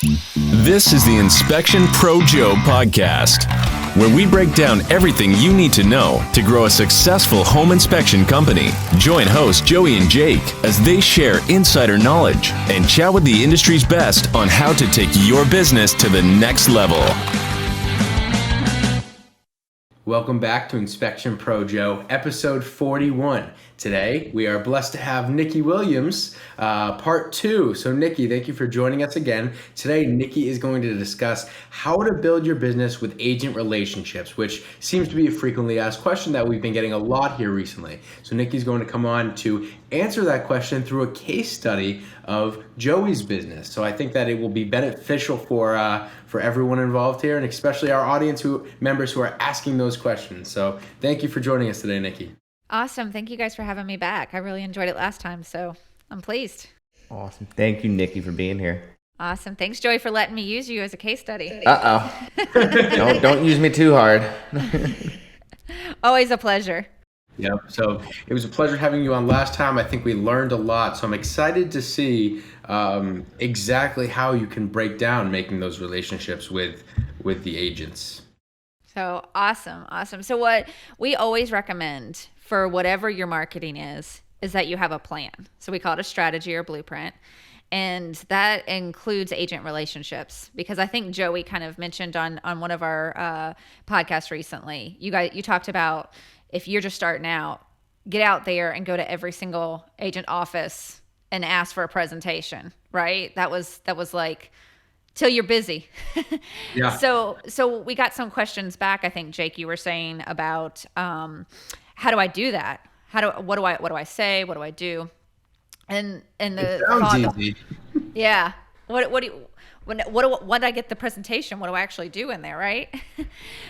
This is the Inspection Pro Joe podcast, where we break down everything you need to know to grow a successful home inspection company. Join hosts Joey and Jake as they share insider knowledge and chat with the industry's best on how to take your business to the next level. Welcome back to Inspection Pro Joe, episode 41. Today, we are blessed to have Nicki Williams, part 2. So Nicki, thank you for joining us again. Today, Nicki is going to discuss how to build your business with agent relationships, which seems to be a frequently asked question that we've been getting a lot here recently. So Nicki's going to come on to answer that question through a case study of Joey's business. So I think that it will be beneficial for everyone involved here, and especially our audience members who are asking those questions. So thank you for joining us today, Nicki. Awesome. Thank you guys for having me back. I really enjoyed it last time, so I'm pleased. Awesome. Thank you, Nicki, for being here. Awesome. Thanks, Joey, for letting me use you as a case study. Don't use me too hard. Always a pleasure. Yep. So it was a pleasure having you on last time. I think we learned a lot. So I'm excited to see exactly how you can break down making those relationships with the agents. So awesome. So what we always recommend for whatever your marketing is that you have a plan. So we call it a strategy or blueprint. And that includes agent relationships, because I think Joey kind of mentioned on one of our podcasts recently, you talked about, if you're just starting out, get out there and go to every single agent office and ask for a presentation, right? That was like, till you're busy. Yeah. So we got some questions back. I think, Jake, you were saying about how do I do that? What do I say? What do I do? And the sounds easy. Yeah. When I get the presentation, what do I actually do in there, right?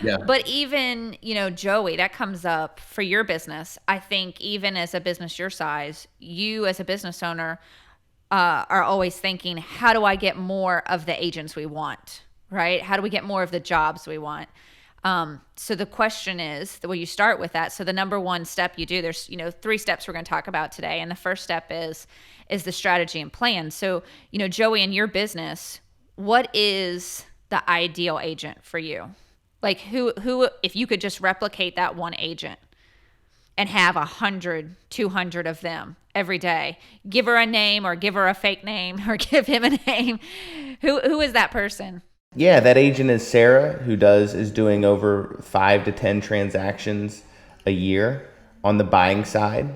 Yeah. But even, Joey, that comes up for your business. I think even as a business your size, you as a business owner are always thinking, how do I get more of the agents we want, right? How do we get more of the jobs we want? So the question is, you start with that. So the number one step you do, there's, 3 steps we're going to talk about today. And the first step is the strategy and plan. So, Joey, in your business, what is the ideal agent for you? Like who, if you could just replicate that one agent and have 100, 200 of them every day, give her a name or give her a fake name or give him a name. Who is that person? Yeah, that agent is Sarah, who is doing over 5 to 10 transactions a year on the buying side.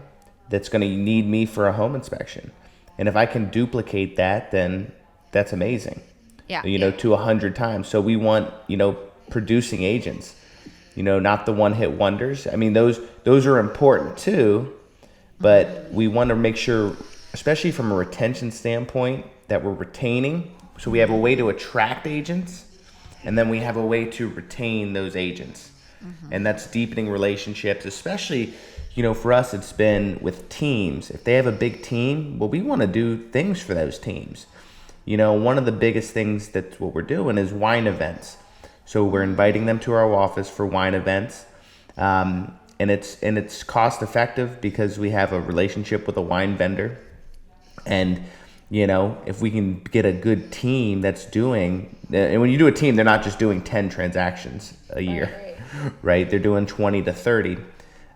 That's going to need me for a home inspection. And if I can duplicate that, then that's amazing. Yeah. To 100 times. So we want, producing agents, not the one-hit wonders. I mean, those are important too, but we want to make sure, especially from a retention standpoint, that we're retaining. So we have a way to attract agents, and then we have a way to retain those agents. Mm-hmm. And that's deepening relationships, especially, for us, it's been with teams. If they have a big team, well, we want to do things for those teams. One of the biggest things that's what we're doing is wine events. So we're inviting them to our office for wine events. And it's cost effective because we have a relationship with a wine vendor. And if we can get a good team that's doing, and when you do a team, they're not just doing 10 transactions a year, right? They're doing 20 to 30.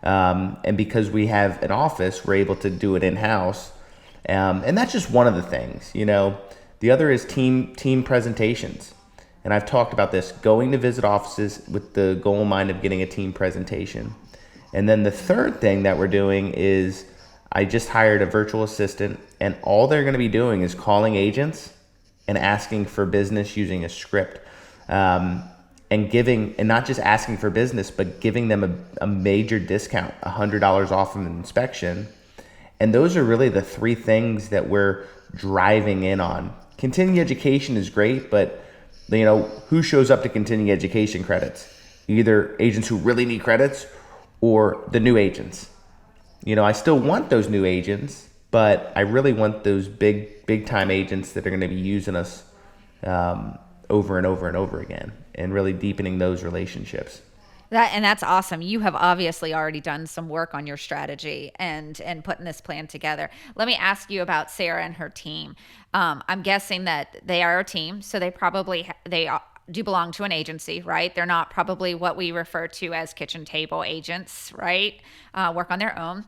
And because we have an office, we're able to do it in-house. And that's just one of the things, The other is team presentations. And I've talked about this, going to visit offices with the goal in mind of getting a team presentation. And then the third thing that we're doing is I just hired a virtual assistant, and all they're going to be doing is calling agents and asking for business using a script, and not just asking for business, but giving them a major discount, $100 off of an inspection. And those are really the 3 things that we're driving in on. Continuing education is great, but who shows up to continuing education credits? Either agents who really need credits or the new agents. I still want those new agents, but I really want those big time agents that are going to be using us over and over and over again, and really deepening those relationships. That's awesome. You have obviously already done some work on your strategy and putting this plan together. Let me ask you about Sarah and her team. I'm guessing that they are a team, so they probably do belong to an agency, right? They're not probably what we refer to as kitchen table agents, right? Work on their own.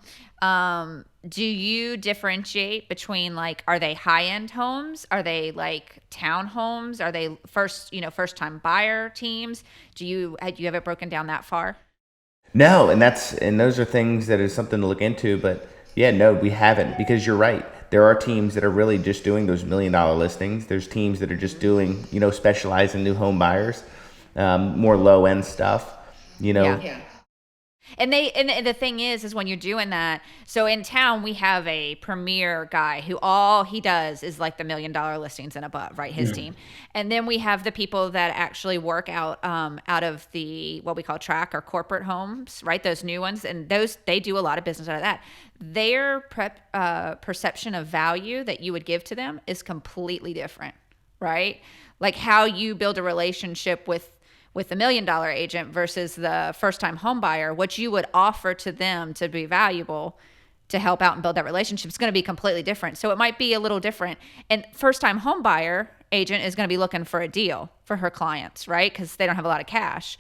Do you differentiate between, like, are they high-end homes? Are they like townhomes? Are they first-time buyer teams? Do you have it broken down that far? No, and those are things that is something to look into. But yeah, no, we haven't, because you're right. There are teams that are really just doing those $1 million listings. There's teams that are just doing, specialize in new home buyers, more low end stuff. Yeah. And the thing is when you're doing that, so in town we have a premier guy who all he does is like the $1 million listings and above, right? His team. And then we have the people that actually work out of the what we call track or corporate homes, right? Those new ones, and they do a lot of business out of that. Their perception of value that you would give to them is completely different, right? Like how you build a relationship with the $1 million agent versus the first-time home buyer, what you would offer to them to be valuable to help out and build that relationship is going to be completely different. So it might be a little different. And first-time home buyer agent is going to be looking for a deal for her clients, right? Because they don't have a lot of cash.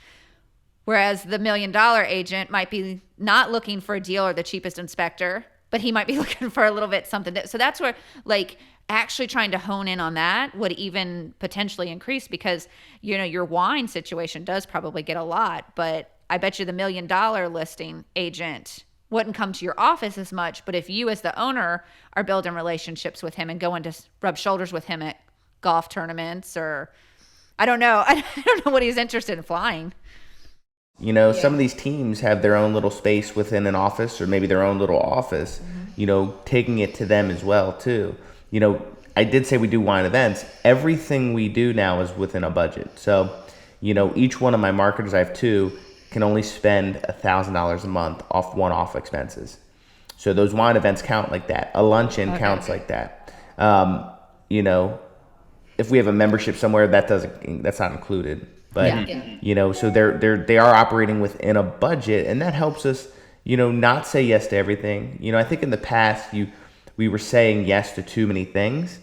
Whereas the $1 million agent might be not looking for a deal or the cheapest inspector, but he might be looking for a little bit something. So that's where, like, actually trying to hone in on that would even potentially increase, because your wine situation does probably get a lot, but I bet you the $1 million listing agent wouldn't come to your office as much. But if you as the owner are building relationships with him and going to rub shoulders with him at golf tournaments, or I don't know what he's interested in flying. Some of these teams have their own little space within an office, or maybe their own little office, taking it to them as well too. I did say we do wine events. Everything we do now is within a budget. So, each one of my marketers, I have two, can only spend $1,000 a month off one-off expenses. So those wine events count like that. A luncheon counts like that. If we have a membership somewhere, that's not included. But so they are operating within a budget, and that helps us, not say yes to everything. I think in the past we were saying yes to too many things,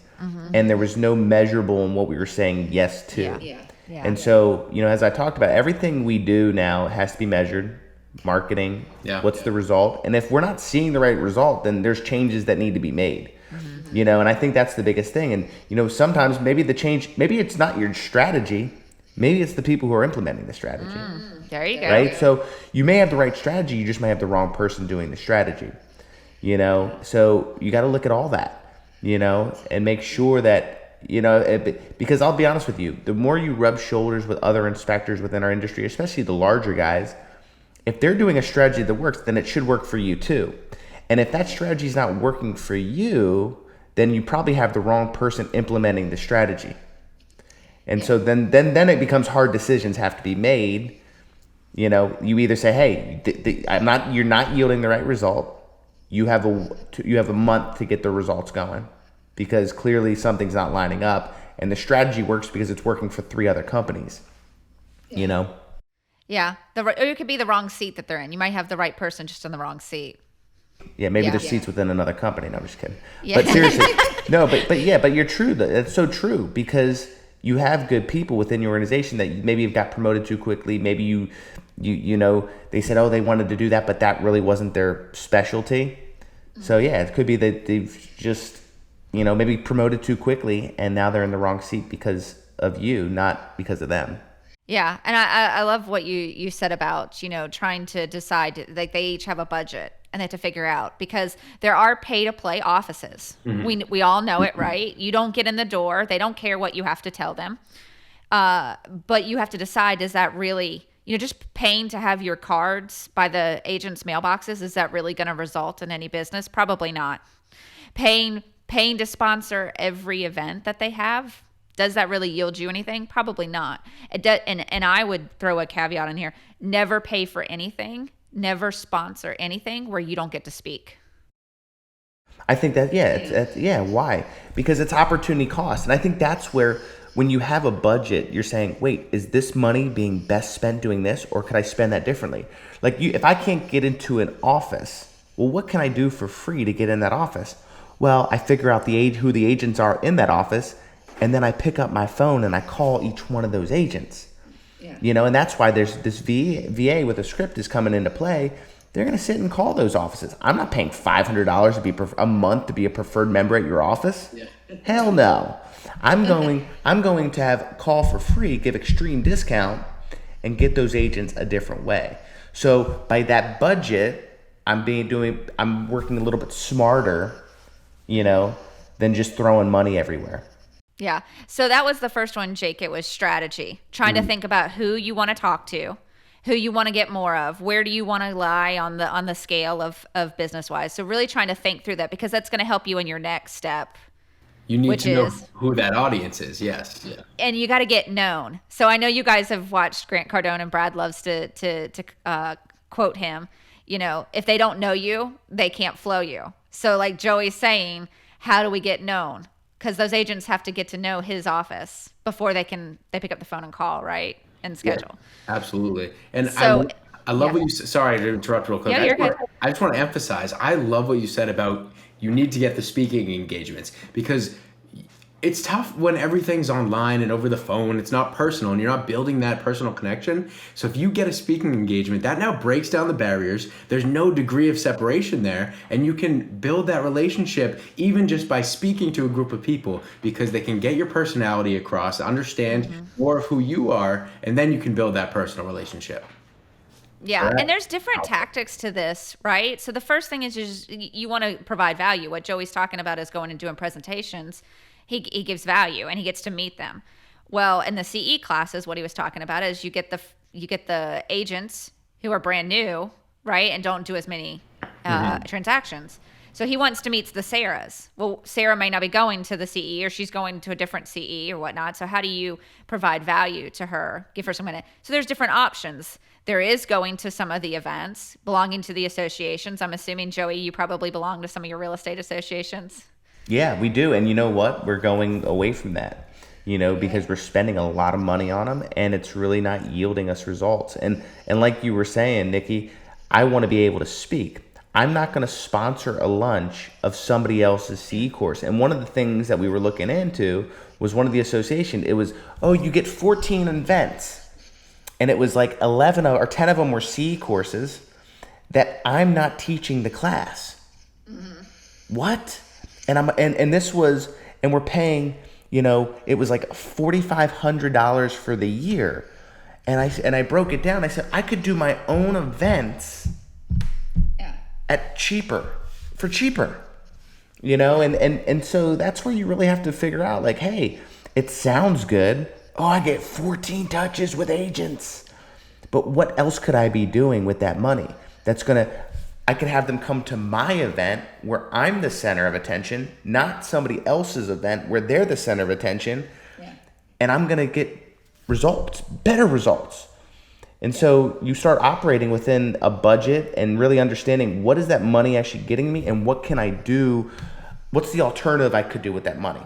and there was no measurable in what we were saying yes to. And so, as I talked about, everything we do now has to be measured. Marketing, what's the result? And if we're not seeing the right result, then there's changes that need to be made. And I think that's the biggest thing. And, sometimes maybe maybe it's not your strategy. Maybe it's the people who are implementing the strategy. There you go. Right? So you may have the right strategy, you just may have the wrong person doing the strategy. So you got to look at all that, and make sure that, because I'll be honest with you, the more you rub shoulders with other inspectors within our industry, especially the larger guys, if they're doing a strategy that works, then it should work for you too. And if that strategy is not working for you, then you probably have the wrong person implementing the strategy. And so then it becomes hard decisions have to be made. You either say, hey, you're not yielding the right result. You have a month to get the results going, because clearly something's not lining up, and the strategy works because it's working for 3 other companies. Yeah, or it could be the wrong seat that they're in. You might have the right person just in the wrong seat. Yeah, maybe there's seats within another company. No, I'm just kidding. Yeah. But seriously, no, but you're true. That's so true, because you have good people within your organization that maybe you've got promoted too quickly. Maybe you they said, they wanted to do that, but that really wasn't their specialty. So yeah, it could be that they've just, maybe promoted too quickly, and now they're in the wrong seat because of you, not because of them. Yeah. And I love what you said about, trying to decide, like, they each have a budget and they have to figure out, because there are pay to play offices. We all know it, right? You don't get in the door. They don't care what you have to tell them. But you have to decide, is that really, just paying to have your cards by the agent's mailboxes, is that really going to result in any business? Probably not. Paying to sponsor every event that they have, does that really yield you anything? Probably not. And I would throw a caveat in here: never pay for anything, never sponsor anything where you don't get to speak. I think that, why? Because it's opportunity cost. And I think that's where when you have a budget, you're saying, wait, is this money being best spent doing this, or could I spend that differently? Like if I can't get into an office, well, what can I do for free to get in that office? Well, I figure out who the agents are in that office, and then I pick up my phone and I call each one of those agents. Yeah. And that's why there's this VA with a script is coming into play. They're going to sit and call those offices. I'm not paying $500 to be a month to be a preferred member at your office. Yeah. Hell no. I'm going to have call for free, give extreme discount, and get those agents a different way. So by that budget, I'm working a little bit smarter, than just throwing money everywhere. Yeah. So that was the first one, Jake. It was strategy. Trying to think about who you want to talk to, who you want to get more of, where do you want to lie on the scale of business wise. So really trying to think through that, because that's going to help you in your next step. You need to know who that audience is. Yes. Yeah. And you got to get known. So I know you guys have watched Grant Cardone, and Brad loves to quote him. If they don't know you, they can't flow you. So like Joey's saying, how do we get known? Because those agents have to get to know his office before they pick up the phone and call, right? And schedule. Yeah, absolutely. And so, I love what you said. Sorry to interrupt real quick. Yeah, you're good. I just want to emphasize, I love what you said about you need to get the speaking engagements, because it's tough when everything's online and over the phone. It's not personal, and you're not building that personal connection. So if you get a speaking engagement, that now breaks down the barriers. There's no degree of separation there, and you can build that relationship even just by speaking to a group of people, because they can get your personality across, understand more of who you are, and then you can build that personal relationship. Yeah, and there's different tactics to this, right? So the first thing is you want to provide value. What Joey's talking about is going and doing presentations. He gives value, and he gets to meet them. Well, in the CE classes, what he was talking about is you get the agents who are brand new, right, and don't do as many transactions. So he wants to meet the Sarahs. Well, Sarah may not be going to the CE, or she's going to a different CE or whatnot. So how do you provide value to her, give her some money? So there's different options. There is going to some of the events, belonging to the associations. I'm assuming, Joey, you probably belong to some of your real estate associations. Yeah, we do. And you know what? We're going away from that, because we're spending a lot of money on them, and it's really not yielding us results. And like you were saying, Nikki, I want to be able to speak. I'm not going to sponsor a lunch of somebody else's CE course. And one of the things that we were looking into was one of the association. It was, you get 14 events. And it was like 11 or 10 of them were CE courses that I'm not teaching the class. Mm-hmm. What? And this was, and we're paying, it was like $4,500 for the year. And I broke it down. I said, I could do my own events for cheaper, and so that's where you really have to figure out, like, hey, it sounds good. I get 14 touches with agents, but what else could I be doing with that money? I could have them come to my event where I'm the center of attention, not somebody else's event where they're the center of attention. Yeah. And I'm going to get better results. And so you start operating within a budget and really understanding, what is that money actually getting me, and what can I do? What's the alternative I could do with that money?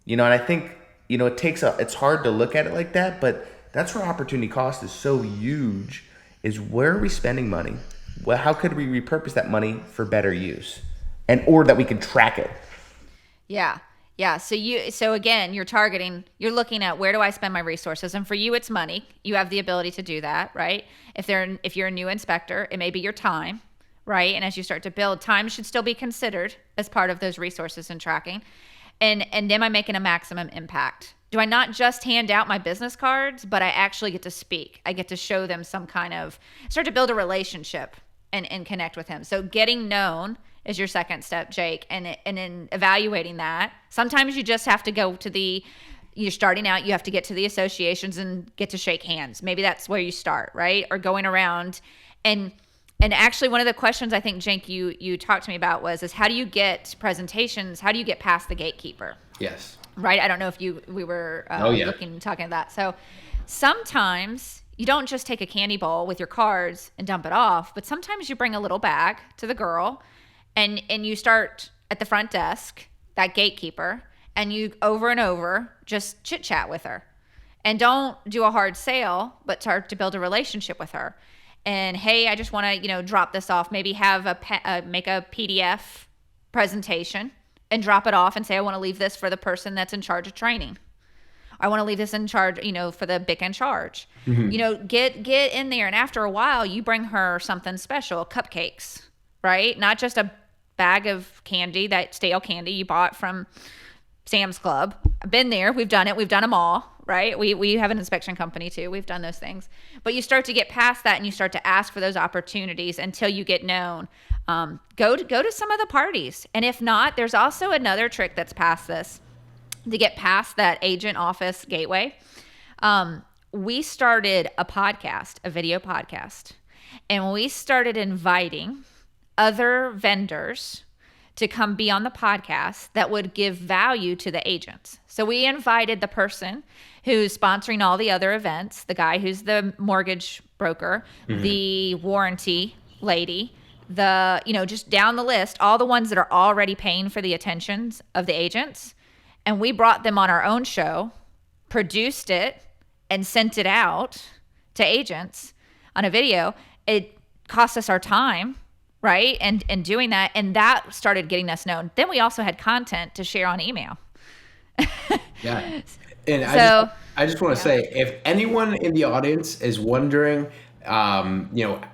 And I think, it's hard to look at it like that, but that's where opportunity cost is so huge, is where are we spending money? Well, how could we repurpose that money for better use, or that we can track it? Yeah. Yeah. So again, you're looking at, where do I spend my resources? And for you, it's money. You have the ability to do that, right? If you're a new inspector, it may be your time, right? And as you start to build, time should still be considered as part of those resources and tracking. And am I making a maximum impact? Do I not just hand out my business cards, but I actually get to speak? I get to show them start to build a relationship and connect with him. So getting known is your second step, Jake, and in evaluating that. Sometimes you just have to go to you're starting out, you have to get to the associations and get to shake hands. Maybe that's where you start, right? Or going around. And actually, one of the questions I think, Jake, you talked to me about is how do you get presentations? How do you get past the gatekeeper? Yes. Right? I don't know if we were talking about that. So sometimes you don't just take a candy bowl with your cards and dump it off, but sometimes you bring a little bag to the girl, and you start at the front desk, that gatekeeper, and you over and over just chit chat with her. And don't do a hard sale, but start to build a relationship with her. And hey, I just want to, drop this off. Maybe have make a PDF presentation and drop it off and say, I want to leave this for the person that's in charge of training. I want to leave this in charge, for the BIC in charge. Get in there. And after a while, you bring her something special, cupcakes, right? Not just a bag of candy, that stale candy you bought from Sam's Club. I've been there. We've done it. We've done them all, right? We have an inspection company too. We've done those things. But you start to get past that and you start to ask for those opportunities until you get known. Go to some of the parties. And if not, there's also another trick that's past this. To get past that agent office gateway, we started a podcast, a video podcast. And we started inviting other vendors to come be on the podcast that would give value to the agents. So we invited the person who's sponsoring all the other events, the guy who's the mortgage broker, the warranty lady, just down the list, all the ones that are already paying for the attentions of the agents. And we brought them on our own show, produced it, and sent it out to agents on a video. It cost us our time, right? And doing that, and that started getting us known. Then we also had content to share on email. Yeah. And I just want to say, if anyone in the audience is wondering, all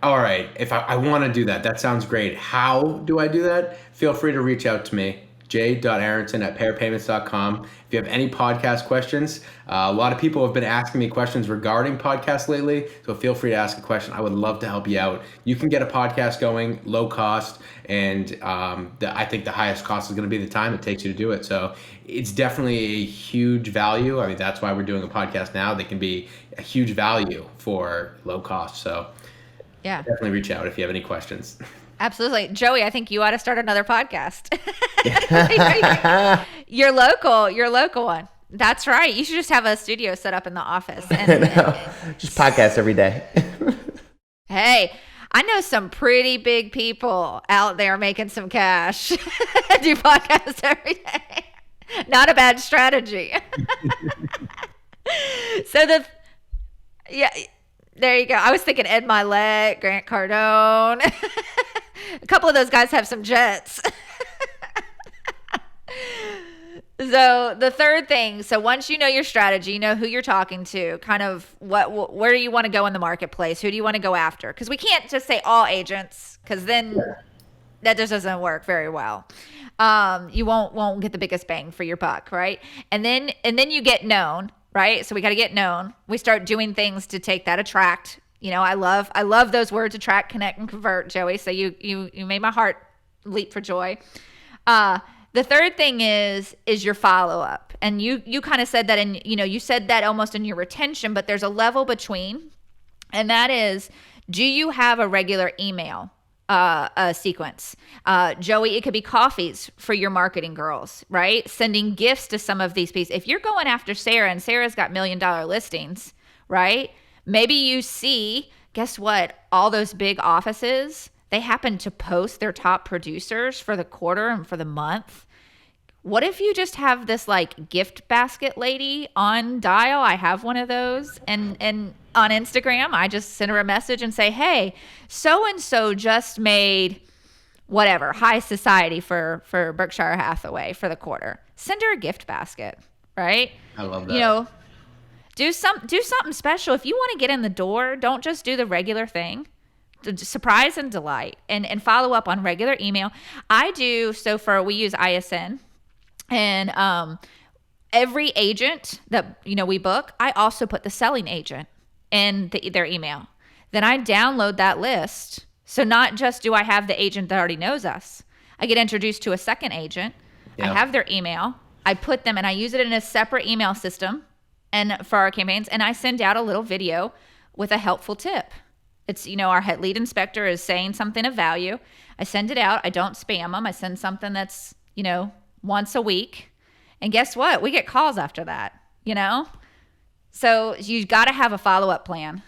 right, if I want to do that, that sounds great. How do I do that? Feel free to reach out to me. j.aronson@pairpayments.com. If you have any podcast questions, a lot of people have been asking me questions regarding podcasts lately, so feel free to ask a question. I would love to help you out. You can get a podcast going, low cost, and I think the highest cost is going to be the time it takes you to do it. So it's definitely a huge value. I mean, that's why we're doing a podcast now. They can be a huge value for low cost. So yeah, definitely reach out if you have any questions. Absolutely. Joey, I think you ought to start another podcast. Your local one. That's right. You should just have a studio set up in the office. Just podcast every day. Hey, I know some pretty big people out there making some cash. Do podcasts every day. Not a bad strategy. There you go. I was thinking Ed Milet, Grant Cardone. A couple of those guys have some jets. So the third thing, so once you know your strategy, you know who you're talking to, kind of where you want to go in the marketplace, who do you want to go after? Because we can't just say all agents, because then that just doesn't work very well. You won't get the biggest bang for your buck, right? And then you get known, right? So we got to get known. We start doing things to take that attract. I love those words, attract, connect, and convert, Joey. So you made my heart leap for joy. The third thing is your follow-up. And you kind of said that you said that almost in your retention, but there's a level between. And that is, do you have a regular email sequence? Joey, it could be coffees for your marketing girls, right? Sending gifts to some of these people. If you're going after Sarah and Sarah's got $1 million listings, right? Maybe you see, guess what? All those big offices, they happen to post their top producers for the quarter and for the month. What if you just have this like gift basket lady on dial? I have one of those. And on Instagram, I just send her a message and say, hey, so-and-so just made whatever, high society for Berkshire Hathaway for the quarter. Send her a gift basket, right? I love that. Do something special. If you want to get in the door, don't just do the regular thing. Surprise and delight, and follow up on regular email. I do, we use ISN, and every agent that we book, I also put the selling agent in their email. Then I download that list. So not just do I have the agent that already knows us, I get introduced to a second agent. Yeah. I have their email. I put them, and I use it in a separate email system and for our campaigns, and I send out a little video with a helpful tip. It's, our head lead inspector is saying something of value. I send it out. I don't spam them. I send something that's, once a week. And guess what? We get calls after that, So you got to have a follow-up plan.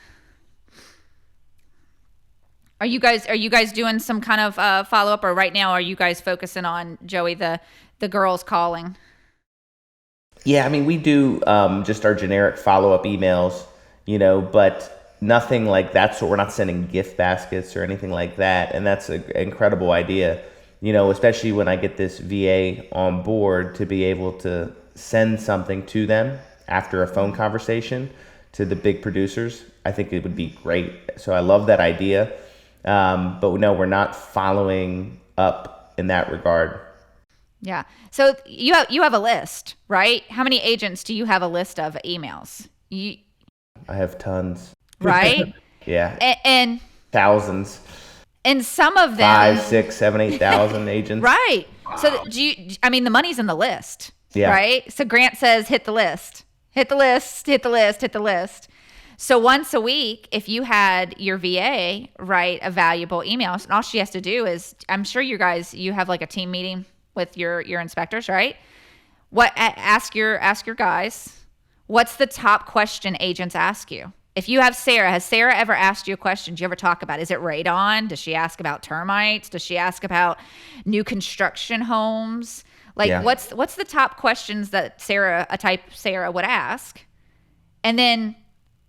Are you guys doing some kind of follow-up, or right now are you guys focusing on, Joey, the girls calling? Yeah, I mean, we do just our generic follow-up emails, but nothing like that. So we're not sending gift baskets or anything like that. And that's an incredible idea, especially when I get this VA on board to be able to send something to them after a phone conversation to the big producers. I think it would be great. So I love that idea. But no, we're not following up in that regard. Yeah. So you have a list, right? How many agents do you have a list of emails? I have tons. Right? Yeah. And thousands. And some of them 5, 6, 7, 8,000 agents. Right. Wow. So the money's in the list. Yeah. Right? So Grant says hit the list. Hit the list, hit the list, hit the list. So once a week, if you had your VA write a valuable email, and all she has to do is, I'm sure you have like a team meeting with your inspectors, right? Ask your guys, what's the top question agents ask you? If you have Sarah, has Sarah ever asked you a question? Do you ever talk about, is it radon? Does she ask about termites? Does she ask about new construction homes? What's the top questions that Sarah would ask? And then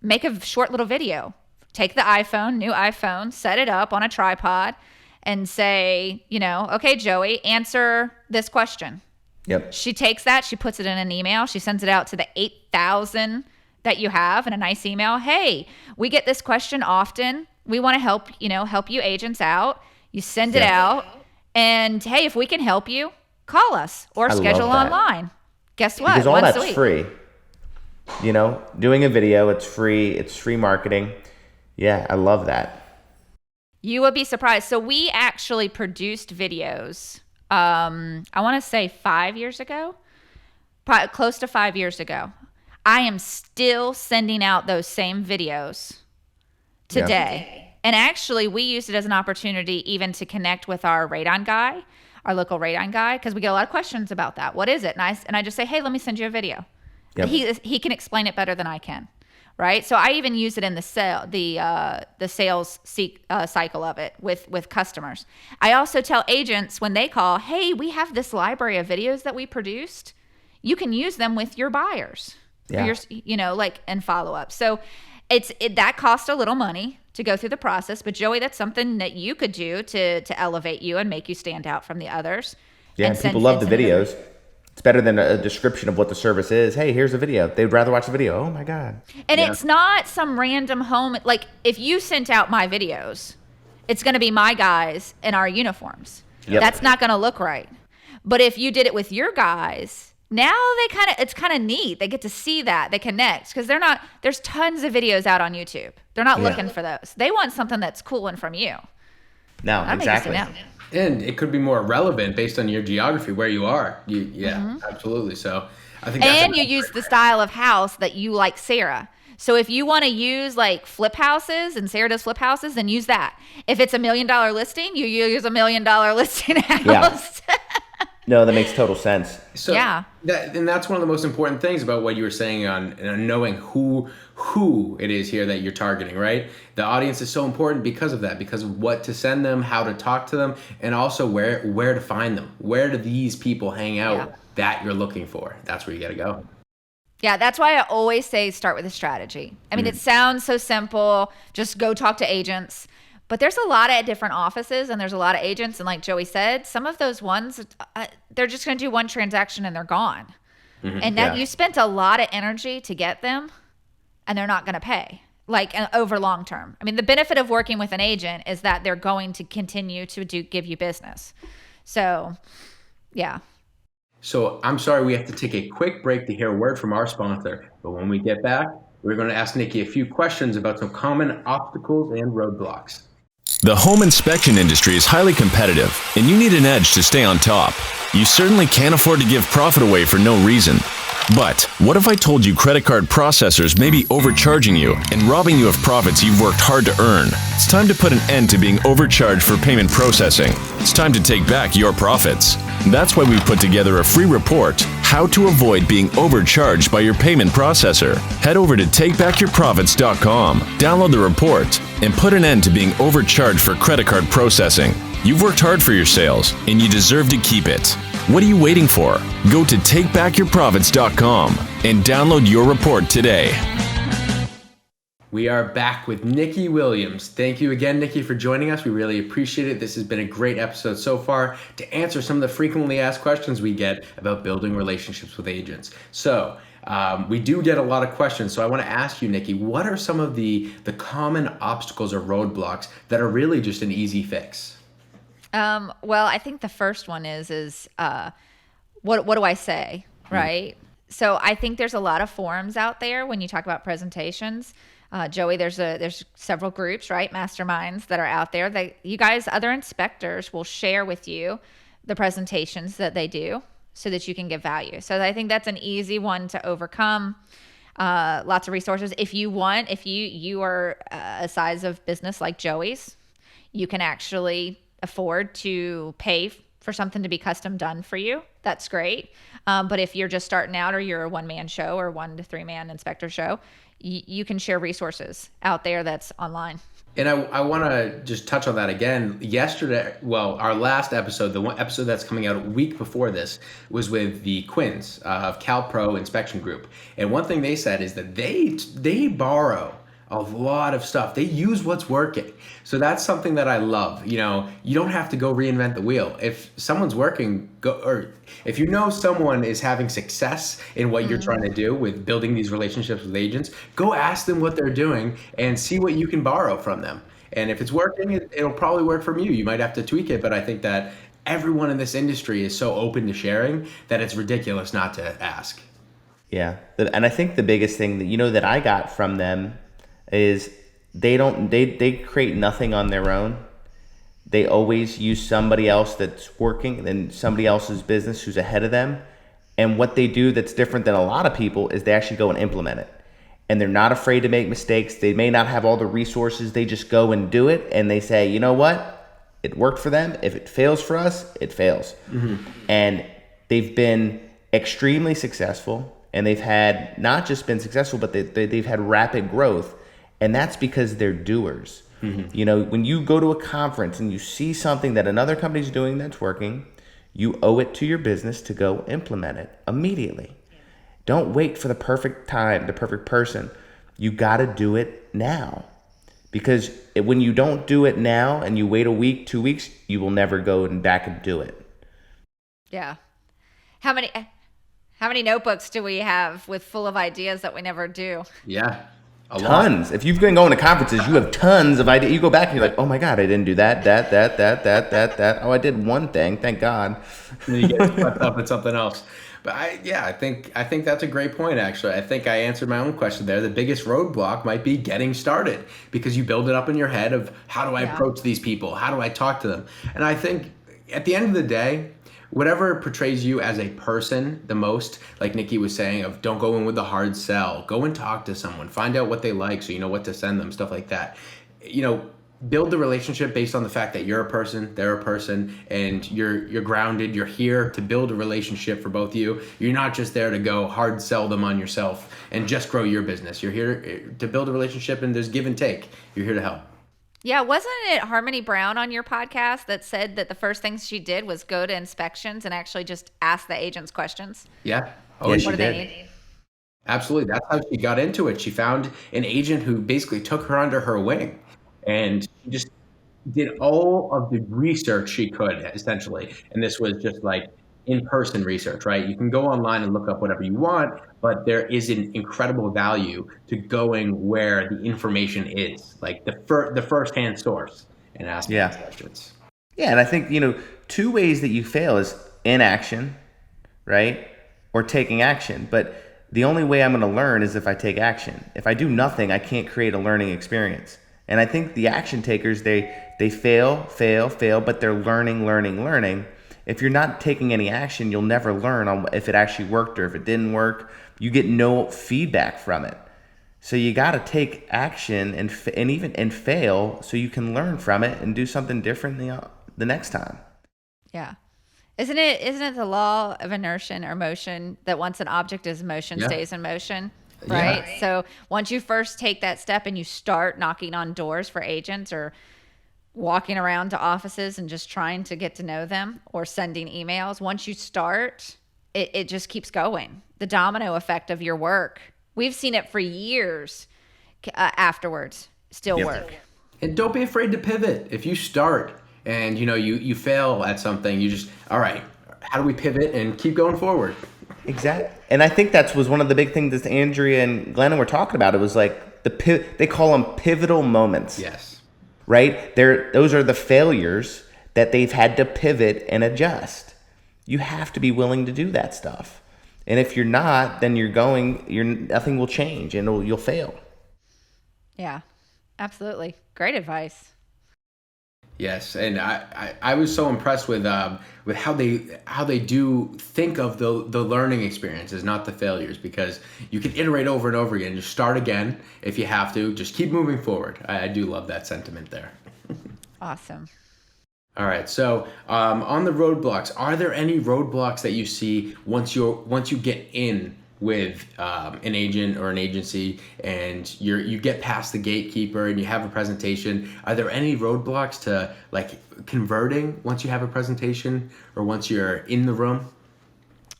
make a short little video. Take the new iPhone, set it up on a tripod, and say, okay, Joey, answer this question. Yep. She takes that, she puts it in an email, she sends it out to the 8,000 that you have in a nice email. Hey, we get this question often. We want to help you agents out. You send it out, and hey, if we can help you, call us or schedule online. Guess what? Because all that's free. Doing a video, it's free marketing. Yeah, I love that. You would be surprised. So we actually produced videos, I want to say 5 years ago, probably close to 5 years ago. I am still sending out those same videos today. Yeah. And actually, we used it as an opportunity even to connect with our radon guy, our local radon guy, because we get a lot of questions about that. What is it? And I just say, hey, let me send you a video. Yep. He can explain it better than I can, right? So I even use it in the sales cycle of it with customers. I also tell agents when they call, hey, we have this library of videos that we produced. You can use them with your buyers, or and follow up. So that costs a little money to go through the process, but Joey, that's something that you could do to elevate you and make you stand out from the others. Yeah, and people love the videos. It's better than a description of what the service is. Hey, here's a video. They'd rather watch the video. Oh my God. And it's not some random home. Like if you sent out my videos, it's going to be my guys in our uniforms. Yep. That's not going to look right. But if you did it with your guys, now it's kind of neat. They get to see that. They connect because there's tons of videos out on YouTube. They're not looking for those. They want something that's cool and from you. No, exactly. And it could be more relevant based on your geography, where you are. Absolutely. So I think you use the style of house that you like, Sarah. So if you want to use like flip houses, and Sarah does flip houses, then use that. If it's $1 million listing, you use $1 million listing house. Yeah. No, that makes total sense. So that's one of the most important things about what you were saying on knowing who it is here that you're targeting, right? The audience is so important because of that, because of what to send them, how to talk to them, and also where to find them. Where do these people hang out that you're looking for? That's where you got to go. Yeah, that's why I always say start with a strategy. I mean, it sounds so simple. Just go talk to agents. But there's a lot of different offices and there's a lot of agents. And like Joey said, some of those ones, they're just going to do one transaction and they're gone. Mm-hmm. And that you spent a lot of energy to get them and they're not going to pay over long term. I mean, the benefit of working with an agent is that they're going to continue to give you business. So, yeah. So I'm sorry, we have to take a quick break to hear a word from our sponsor. But when we get back, we're going to ask Nicki a few questions about some common obstacles and roadblocks. The home inspection industry is highly competitive, and you need an edge to stay on top. You certainly can't afford to give profit away for no reason. But what if I told you credit card processors may be overcharging you and robbing you of profits you've worked hard to earn? It's time to put an end to being overcharged for payment processing. It's time to take back your profits. That's why we put together a free report, How to Avoid Being Overcharged by Your Payment Processor. Head over to takebackyourprofits.com, download the report, and put an end to being overcharged for credit card processing. You've worked hard for your sales, and you deserve to keep it. What are you waiting for? Go to takebackyourprofits.com and download your report today. We are back with Nicki Williams. Thank you again, Nicki, for joining us. We really appreciate it. This has been a great episode so far to answer some of the frequently asked questions we get about building relationships with agents. So we do get a lot of questions. So I want to ask you, Nicki, what are some of the common obstacles or roadblocks that are really just an easy fix? Well, I think the first one is what do I say, right? So I think there's a lot of forums out there when you talk about presentations. Joey, there's several groups, right? Masterminds that are out there that you guys, other inspectors will share with you the presentations that they do so that you can give value. So I think that's an easy one to overcome. Lots of resources. If you are a size of business like Joey's, you can actually afford to pay for something to be custom done for you. That's great. But if you're just starting out or you're a one-man show or 1 to 3 man inspector show, you can share resources out there that's online. And I want to just touch on that again. Yesterday, well, our last episode, the one episode that's coming out a week before this, was with the Quins of CalPro Inspection Group. And one thing they said is that they borrow a lot of stuff. They use what's working. So that's something that I love. You know, you don't have to go reinvent the wheel. If someone's working, or if you know someone is having success in what you're trying to do with building these relationships with agents, go ask them what they're doing and see what you can borrow from them. And if it's working, it'll probably work from you. You might have to tweak it, but I think that everyone in this industry is so open to sharing that it's ridiculous not to ask. Yeah. And I think the biggest thing that I got from them is they create nothing on their own. They always use somebody else that's working and somebody else's business who's ahead of them. And what they do that's different than a lot of people is they actually go and implement it. And they're not afraid to make mistakes. They may not have all the resources. They just go and do it. And they say, you know what? It worked for them. If it fails for us, it fails. Mm-hmm. And they've been extremely successful. And they've had not just been successful, but they've had rapid growth. And that's because they're doers. Mm-hmm. You know, when you go to a conference and you see something that another company's doing that's working, you owe it to your business to go implement it immediately. Don't wait for the perfect time, the perfect person. You got to do it now. Because when you don't do it now and you wait a week, 2 weeks, you will never go back and do it. Yeah. How many notebooks do we have with full of ideas that we never do? Yeah. Tons. If you've been going to conferences, you have tons of ideas. You go back and you're like, oh my God, I didn't do that. Oh, I did one thing. Thank God. And you get swept up in something else. But I think that's a great point, actually. I think I answered my own question there. The biggest roadblock might be getting started because you build it up in your head of how do I approach these people? How do I talk to them? And I think at the end of the day, whatever portrays you as a person the most, like Nicki was saying, of don't go in with the hard sell, go and talk to someone, find out what they like so you know what to send them, stuff like that. You know, build the relationship based on the fact that you're a person, they're a person, and you're grounded. You're here to build a relationship for both of you. You're not just there to go hard sell them on yourself and just grow your business. You're here to build a relationship, and there's give and take. You're here to help. Yeah, wasn't it Harmony Brown on your podcast that said that the first things she did was go to inspections and actually just ask the agents questions? Yeah. What do they need? Absolutely. That's how she got into it. She found an agent who basically took her under her wing and just did all of the research she could, essentially. And this was just like in-person research, right? You can go online and look up whatever you want, but there is an incredible value to going where the information is, like the first-hand source, and asking questions. Yeah, and I think, 2 ways that you fail is inaction, right? Or taking action. But the only way I'm going to learn is if I take action. If I do nothing, I can't create a learning experience. And I think the action takers, they fail, but they're learning. If you're not taking any action, you'll never learn on if it actually worked or if it didn't work. You get no feedback from it. So you got to take action and fail so you can learn from it and do something different the next time. Yeah. Isn't it the law of inertia or motion that once an object is in motion, stays in motion? Right. Yeah. So once you first take that step and you start knocking on doors for agents or walking around to offices and just trying to get to know them or sending emails. Once you start, it just keeps going. The domino effect of your work. We've seen it for years afterwards. Still work. And don't be afraid to pivot. If you start and you fail at something, you just, all right, how do we pivot and keep going forward? Exactly. And I think that was one of the big things that Andrea and Glennon were talking about. It was like they call them pivotal moments. Yes. Right? Those are the failures that they've had to pivot and adjust. You have to be willing to do that stuff. And if you're not, then nothing will change and you'll fail. Yeah, absolutely. Great advice. Yes, and I was so impressed with how they do think of the learning experiences, not the failures, because you can iterate over and over again. Just start again if you have to. Just keep moving forward. I do love that sentiment there. Awesome. All right, so on the roadblocks, are there any roadblocks that you see once you get in with an agent or an agency and you get past the gatekeeper and you have a presentation? Are there any roadblocks to like converting once you have a presentation or once you're in the room?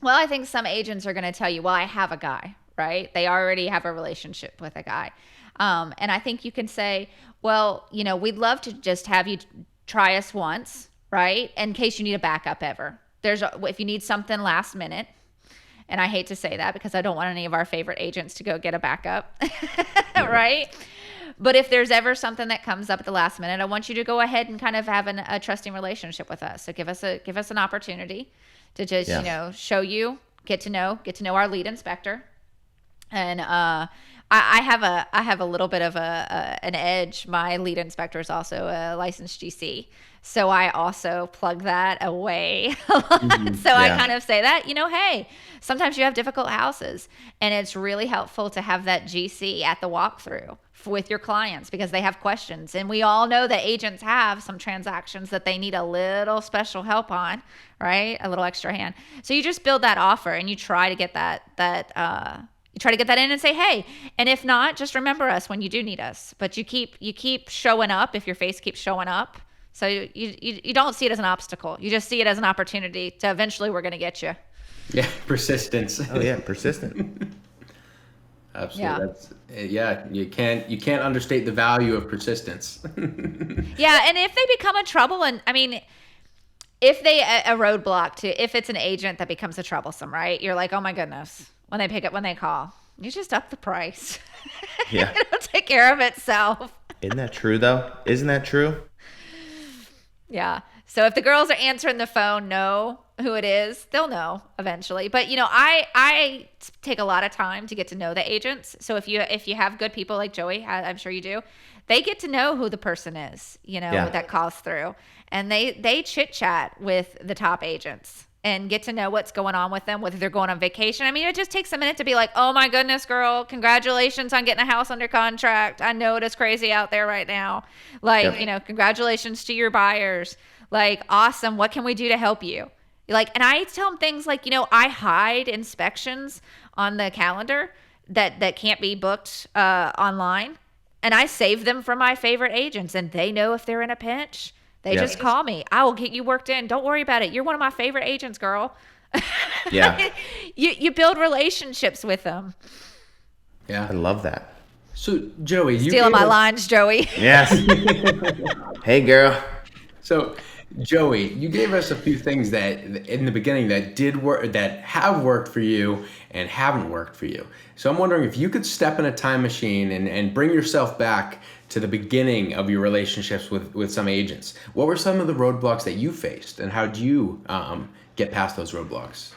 Well, I think some agents are going to tell you, well, I have a guy, right? They already have a relationship with a guy. And I think you can say, well, we'd love to just have you try us once, right? In case you need a backup ever. If you need something last minute, and I hate to say that because I don't want any of our favorite agents to go get a backup, right? But if there's ever something that comes up at the last minute, I want you to go ahead and kind of have a trusting relationship with us. So give us an opportunity to just, show you, get to know our lead inspector. And I have a little bit of an edge. My lead inspector is also a licensed GC. So I also plug that away. I kind of say that, hey, sometimes you have difficult houses and it's really helpful to have that GC at the walkthrough with your clients because they have questions. And we all know that agents have some transactions that they need a little special help on, right? A little extra hand. So you just build that offer and you try to get that in and say, hey, and if not, just remember us when you do need us. But you keep showing up if your face keeps showing up. So you don't see it as an obstacle. You just see it as an opportunity to eventually we're going to get you. Yeah, persistence. Oh yeah, persistent. Absolutely. Yeah. You can't understate the value of persistence. Yeah, and if they become a trouble, and I mean, if they a roadblock to, if it's an agent that becomes a troublesome, right? You're like, oh my goodness. When they pick up, when they call, you just up the price. Yeah. It'll take care of itself. Isn't that true though? Isn't that true? Yeah. So if the girls are answering the phone, know who it is, they'll know eventually. But I take a lot of time to get to know the agents. So if you have good people like Joey, I'm sure you do, they get to know who the person is, that calls through, and they chit chat with the top agents and get to know what's going on with them, whether they're going on vacation. I mean, it just takes a minute to be like, oh my goodness, girl, congratulations on getting a house under contract. I know it is crazy out there right now. Like, congratulations to your buyers. Like, awesome. What can we do to help you? Like, and I tell them things like, I hide inspections on the calendar that can't be booked online. And I save them for my favorite agents, and they know if they're in a pinch. They just call me. I will get you worked in. Don't worry about it. You're one of my favorite agents, girl. Yeah. You build relationships with them. Yeah. I love that. So, Joey, you stealing my lines, Joey. Yes. Hey, girl. So, Joey, you gave us a few things that in the beginning that did work, that have worked for you and haven't worked for you. So I'm wondering if you could step in a time machine and bring yourself back to the beginning of your relationships with some agents. What were some of the roadblocks that you faced, and how did you get past those roadblocks?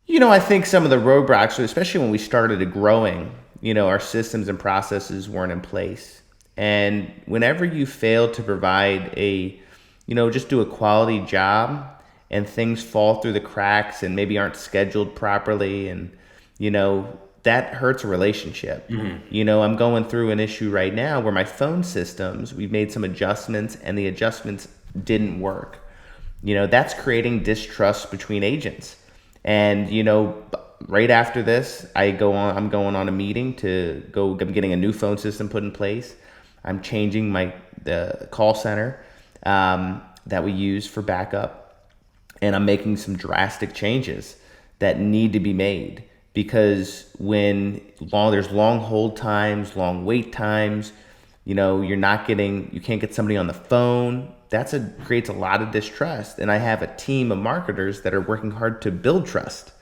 I think some of the roadblocks, especially when we started growing, our systems and processes weren't in place. And whenever you fail to provide just do a quality job and things fall through the cracks and maybe aren't scheduled properly, and, that hurts a relationship. Mm-hmm. I'm going through an issue right now where my phone systems, we've made some adjustments and the adjustments didn't work. That's creating distrust between agents. And, right after this, I'm going on a meeting I'm getting a new phone system put in place. I'm changing the call center that we use for backup, and I'm making some drastic changes that need to be made, because when there's long hold times, long wait times, you can't get somebody on the phone. Creates a lot of distrust. And I have a team of marketers that are working hard to build trust,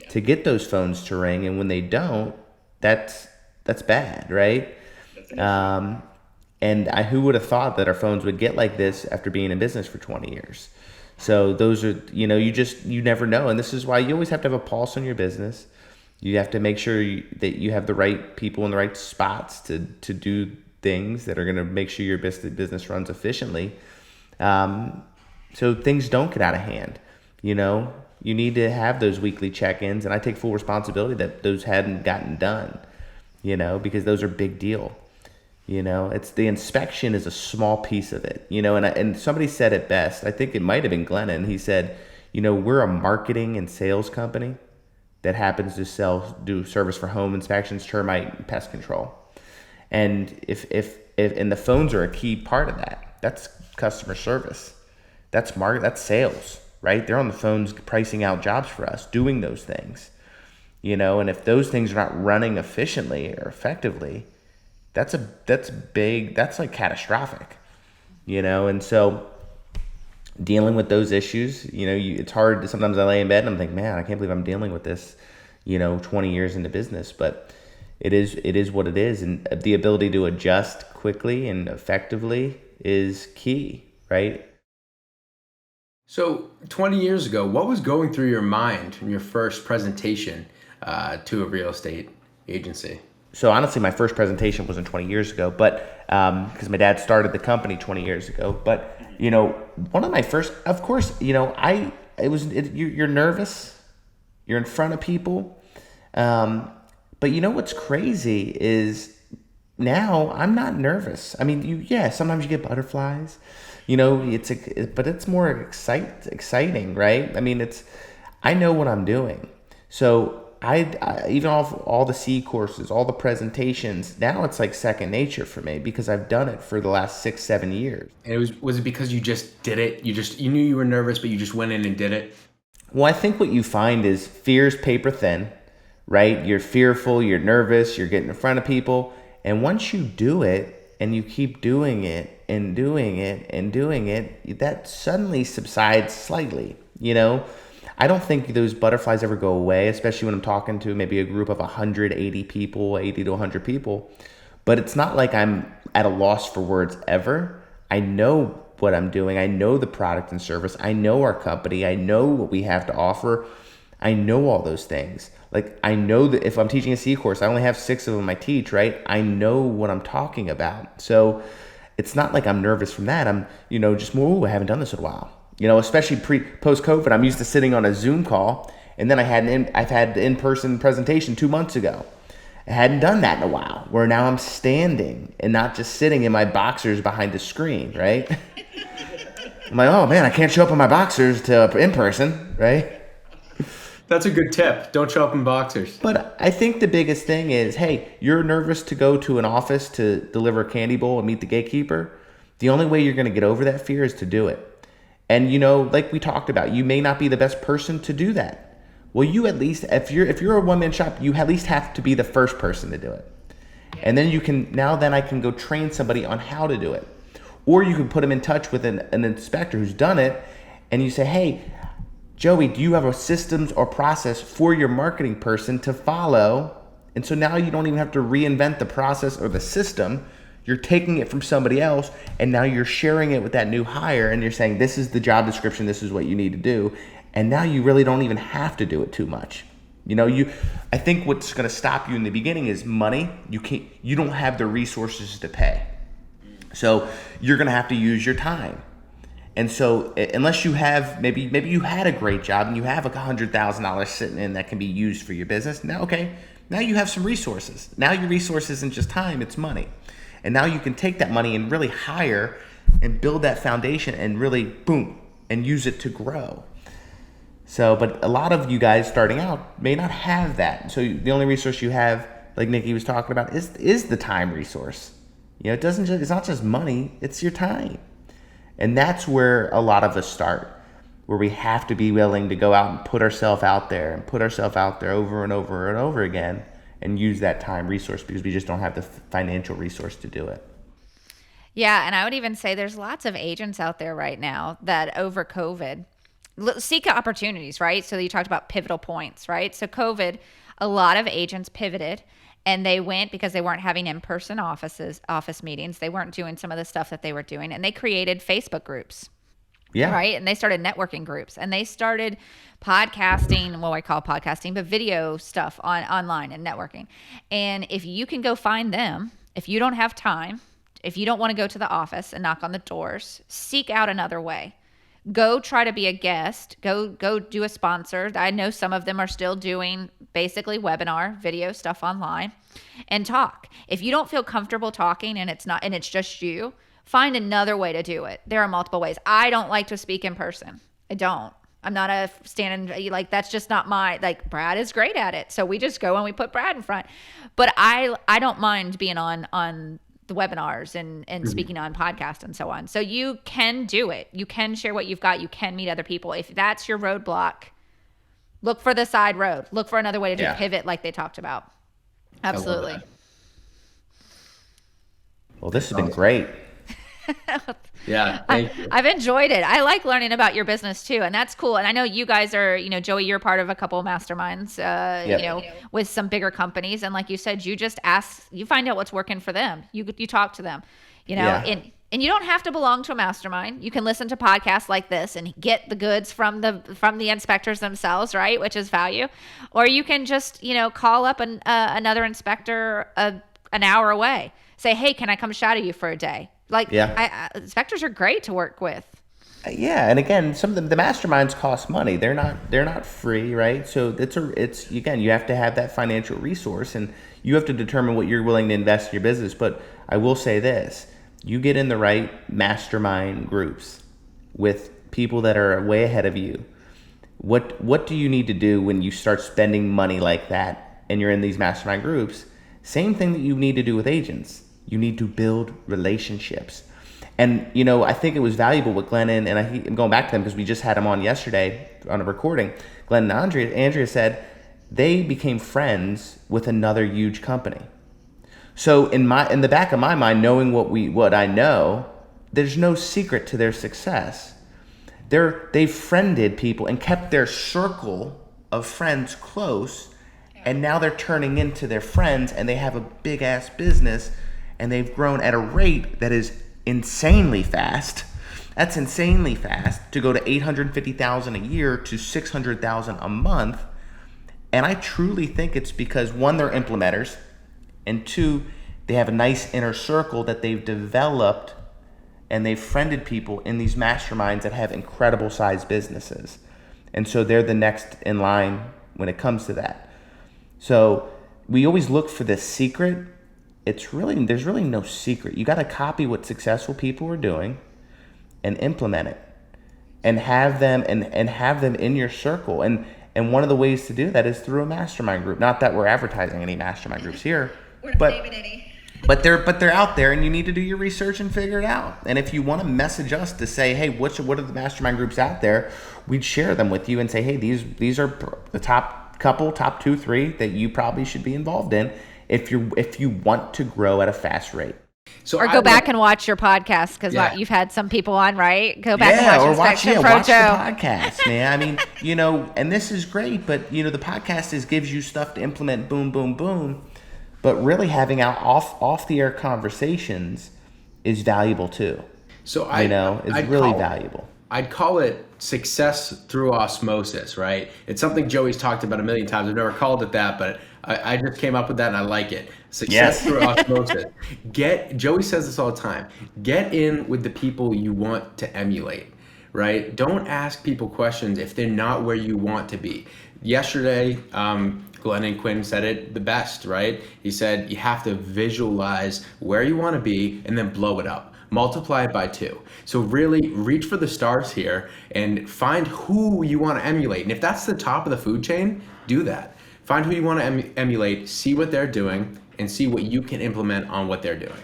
to get those phones to ring. And when they don't, that's bad, right? And who would have thought that our phones would get like this after being in business for 20 years? So those are, you never know. And this is why you always have to have a pulse on your business. You have to make sure that you have the right people in the right spots to do things that are going to make sure your business runs efficiently. So things don't get out of hand. You need to have those weekly check-ins, and I take full responsibility that those hadn't gotten done, because those are big deal. It's the inspection is a small piece of it, and somebody said it best. I think it might have been Glennon. He said, we're a marketing and sales company that happens to do service for home inspections, termite, and pest control. And if and the phones are a key part of that. That's customer service. That's that's sales, right? They're on the phones pricing out jobs for us, doing those things. And if those things are not running efficiently or effectively, that's big, that's like catastrophic. And so dealing with those issues, it's hard. Sometimes I lay in bed and I'm thinking, man, I can't believe I'm dealing with this, 20 years into business, but it is what it is. And the ability to adjust quickly and effectively is key, right? So 20 years ago, what was going through your mind in your first presentation to a real estate agency? So honestly, my first presentation wasn't 20 years ago, but because my dad started the company 20 years ago. But one of my first, of course, you're nervous, you're in front of people, but what's crazy is now I'm not nervous. I mean, sometimes you get butterflies, but it's more exciting, right? I mean, I know what I'm doing, so. I even all the C courses, all the presentations, now it's like second nature for me because I've done it for the last 6-7 years. And was it because you just did it? You knew you were nervous, but you just went in and did it? Well, I think what you find is fear's paper thin, right? You're fearful, you're nervous, you're getting in front of people. And once you do it and you keep doing it and doing it and doing it, that suddenly subsides slightly, I don't think those butterflies ever go away, especially when I'm talking to maybe a group of 180 people, 80 to 100 people. But it's not like I'm at a loss for words ever. I know what I'm doing. I know the product and service. I know our company. I know what we have to offer. I know all those things. Like, I know that if I'm teaching a C course, I only have 6 of them I teach, right? I know what I'm talking about. So it's not like I'm nervous from that. I'm, just more, I haven't done this in a while. Especially post-COVID, I'm used to sitting on a Zoom call, and then I've had the in-person presentation 2 months ago. I hadn't done that in a while, where now I'm standing and not just sitting in my boxers behind the screen, right? I'm like, oh man, I can't show up in my boxers to in person, right? That's a good tip. Don't show up in boxers. But I think the biggest thing is, hey, you're nervous to go to an office to deliver a candy bowl and meet the gatekeeper. The only way you're going to get over that fear is to do it. And like we talked about, you may not be the best person to do that. Well, you at least, if you're a one-man shop, you at least have to be the first person to do it. And then I can go train somebody on how to do it. Or you can put them in touch with an inspector who's done it, and you say, hey, Joey, do you have a systems or process for your marketing person to follow? And so now you don't even have to reinvent the process or the system. You're taking it from somebody else, and now you're sharing it with that new hire, and you're saying, this is the job description, this is what you need to do. And now you really don't even have to do it too much. I think what's going to stop you in the beginning is money. You don't have the resources to pay. So you're going to have to use your time. And so unless you have, maybe you had a great job and you have $100,000 sitting in that can be used for your business. Now you have some resources. Now your resource isn't just time, it's money. And now you can take that money and really hire and build that foundation and really, boom, and use it to grow. So, but a lot of you guys starting out may not have that. So the only resource you have, like Nicki was talking about, is the time resource. It's not just money, it's your time. And that's where a lot of us start, where we have to be willing to go out and put ourselves out there over and over and over again and use that time resource because we just don't have the financial resource to do it. Yeah, and I would even say there's lots of agents out there right now that over COVID seek opportunities, right? So you talked about pivotal points, right? So COVID, a lot of agents pivoted and they went because they weren't having in-person office meetings. They weren't doing some of the stuff that they were doing, and they created Facebook groups. Yeah. Right. And they started networking groups, and they started podcasting, I call podcasting, but video stuff online and networking. And if you can go find them, if you don't have time, if you don't want to go to the office and knock on the doors, seek out another way. Go try to be a guest. Go do a sponsor. I know some of them are still doing basically webinar, video stuff online, and talk. If you don't feel comfortable talking and it's just you, find another way to do it. There are multiple ways. I don't like to speak in person. I don't. I'm not a standing, that's just not Brad is great at it. So we just go and we put Brad in front. But I don't mind being on the webinars and speaking on podcasts and so on. So you can do it. You can share what you've got. You can meet other people. If that's your roadblock, look for the side road. Look for another way to pivot like they talked about. Absolutely. Well, this has been great. Yeah, thank you. I've enjoyed it. I like learning about your business too, and that's cool. And I know you guys are, Joey, you're part of a couple of masterminds, with some bigger companies. And like you said, you just you find out what's working for them. You talk to them, and you don't have to belong to a mastermind. You can listen to podcasts like this and get the goods from the inspectors themselves, right? Which is value. Or you can just, call up another inspector an hour away. Say, hey, can I come shadow you for a day? Inspectors are great to work with. Yeah, and again, some of the masterminds cost money. They're not free, right? So it's again, you have to have that financial resource, and you have to determine what you're willing to invest in your business. But I will say this: you get in the right mastermind groups with people that are way ahead of you. What do you need to do when you start spending money like that, and you're in these mastermind groups? Same thing that you need to do with agents. You need to build relationships. And, I think it was valuable with Glenn and I'm going back to them because we just had them on yesterday on a recording. Glenn and Andrea said they became friends with another huge company. So in the back of my mind, knowing what I know, there's no secret to their success. They've friended people and kept their circle of friends close, and now they're turning into their friends, and they have a big ass business. And they've grown at a rate that is insanely fast. That's insanely fast to go to $850,000 a year to $600,000 a month. And I truly think it's because, one, they're implementers, and two, they have a nice inner circle that they've developed, and they've friended people in these masterminds that have incredible sized businesses. And so they're the next in line when it comes to that. So we always look for the secret. There's really no secret. You got to copy what successful people are doing and implement it and have them in your circle. And one of the ways to do that is through a mastermind group. Not that we're advertising any mastermind groups here, but they're out there, and you need to do your research and figure it out. And if you want to message us to say, hey, what are the mastermind groups out there, we'd share them with you and say, hey, these are the top 2, 3 that you probably should be involved in if you want to grow at a fast rate. So go back and watch your podcast because you've had some people on, right? Go back and watch watch the podcast, man. I mean, and this is great, but the podcast gives you stuff to implement, boom, boom, boom. But really having out off the air conversations is valuable too. So it's really valuable. I'd call it success through osmosis, right? It's something Joey's talked about a million times. I've never called it that, but I just came up with that and I like it. Success through osmosis. Joey says this all the time. Get in with the people you want to emulate, right? Don't ask people questions if they're not where you want to be. Yesterday, Glenn and Quinn said it the best, right? He said you have to visualize where you want to be and then blow it up. Multiply it by 2. So really reach for the stars here and find who you want to emulate. And if that's the top of the food chain, do that. Find who you want to emulate, see what they're doing, and see what you can implement on what they're doing.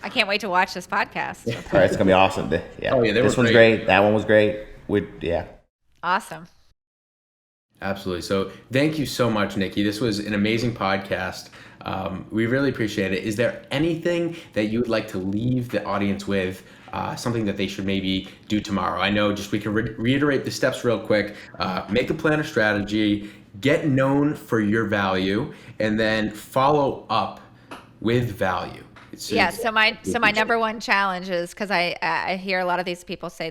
I can't wait to watch this podcast. All right, it's gonna be awesome. Yeah. Oh, yeah, they this were one's great. That one was great. Yeah. Awesome. Absolutely. So thank you so much, Nicki. This was an amazing podcast. We really appreciate it. Is there anything that you would like to leave the audience with, something that they should maybe do tomorrow? I know just we can reiterate the steps real quick. Make a plan of strategy, get known for your value, and then follow up with value. So my number one challenge is, because I hear a lot of these people say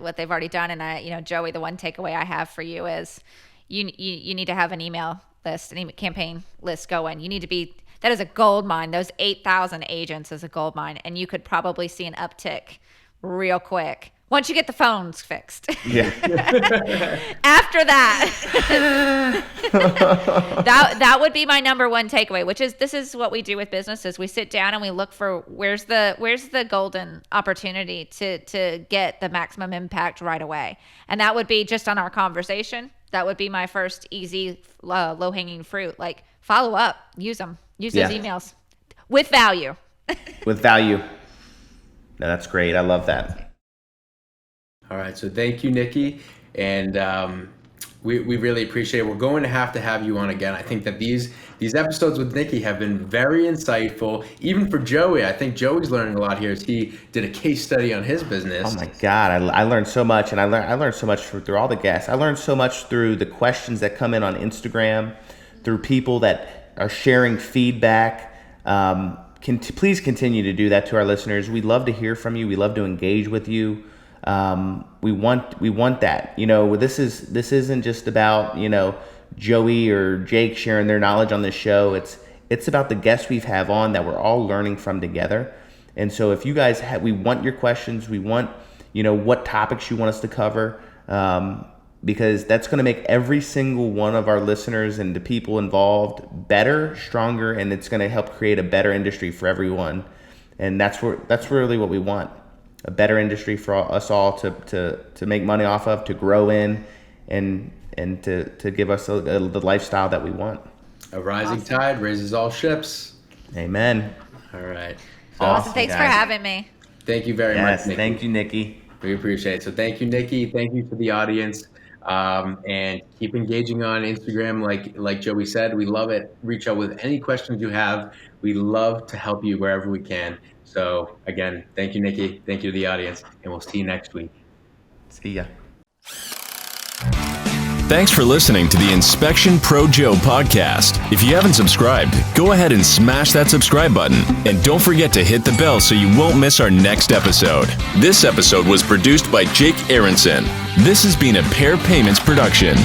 what they've already done, and Joey, the one takeaway I have for you is you need to have an email list, an email campaign list going. You need to be, that is a gold mine. Those 8,000 agents is a gold mine, and you could probably see an uptick real quick once you get the phones fixed. Yeah. After that, that would be my number one takeaway, which is this is what we do with businesses. We sit down and we look for where's the golden opportunity to get the maximum impact right away. And that would be just on our conversation. That would be my first easy, low-hanging fruit. Like, follow up, use those emails with value. With value. No, that's great. I love that. All right, so thank you, Nicki, and we really appreciate it. We're going to have you on again. I think that these episodes with Nicki have been very insightful, even for Joey. I think Joey's learning a lot here as he did a case study on his business. Oh my God, I learned so much, and I learned so much through all the guests. I learned so much through the questions that come in on Instagram, through people that are sharing feedback. Please continue to do that to our listeners. We love to hear from you. We love to engage with you. We want that. This isn't just about, Joey or Jake sharing their knowledge on this show. It's about the guests we've have on that we're all learning from together. And so if you guys we want your questions, we want, what topics you want us to cover, because that's going to make every single one of our listeners and the people involved better, stronger, and it's going to help create a better industry for everyone. And that's really what we want. A better industry for us all to make money off of, to grow in, and to give us the lifestyle that we want. A rising tide raises all ships. Amen. All right. Awesome. Thanks for having me. Thank you very much, Nicki. Thank you, Nicki. We appreciate it. So thank you, Nicki. Thank you to the audience. And keep engaging on Instagram. Like Joey said, we love it. Reach out with any questions you have. We love to help you wherever we can. So again, thank you, Nicki. Thank you to the audience, and we'll see you next week. See ya. Thanks for listening to the Inspection Pro Joe podcast. If you haven't subscribed, go ahead and smash that subscribe button. And don't forget to hit the bell so you won't miss our next episode. This episode was produced by Jake Aronson. This has been a Pair Payments production.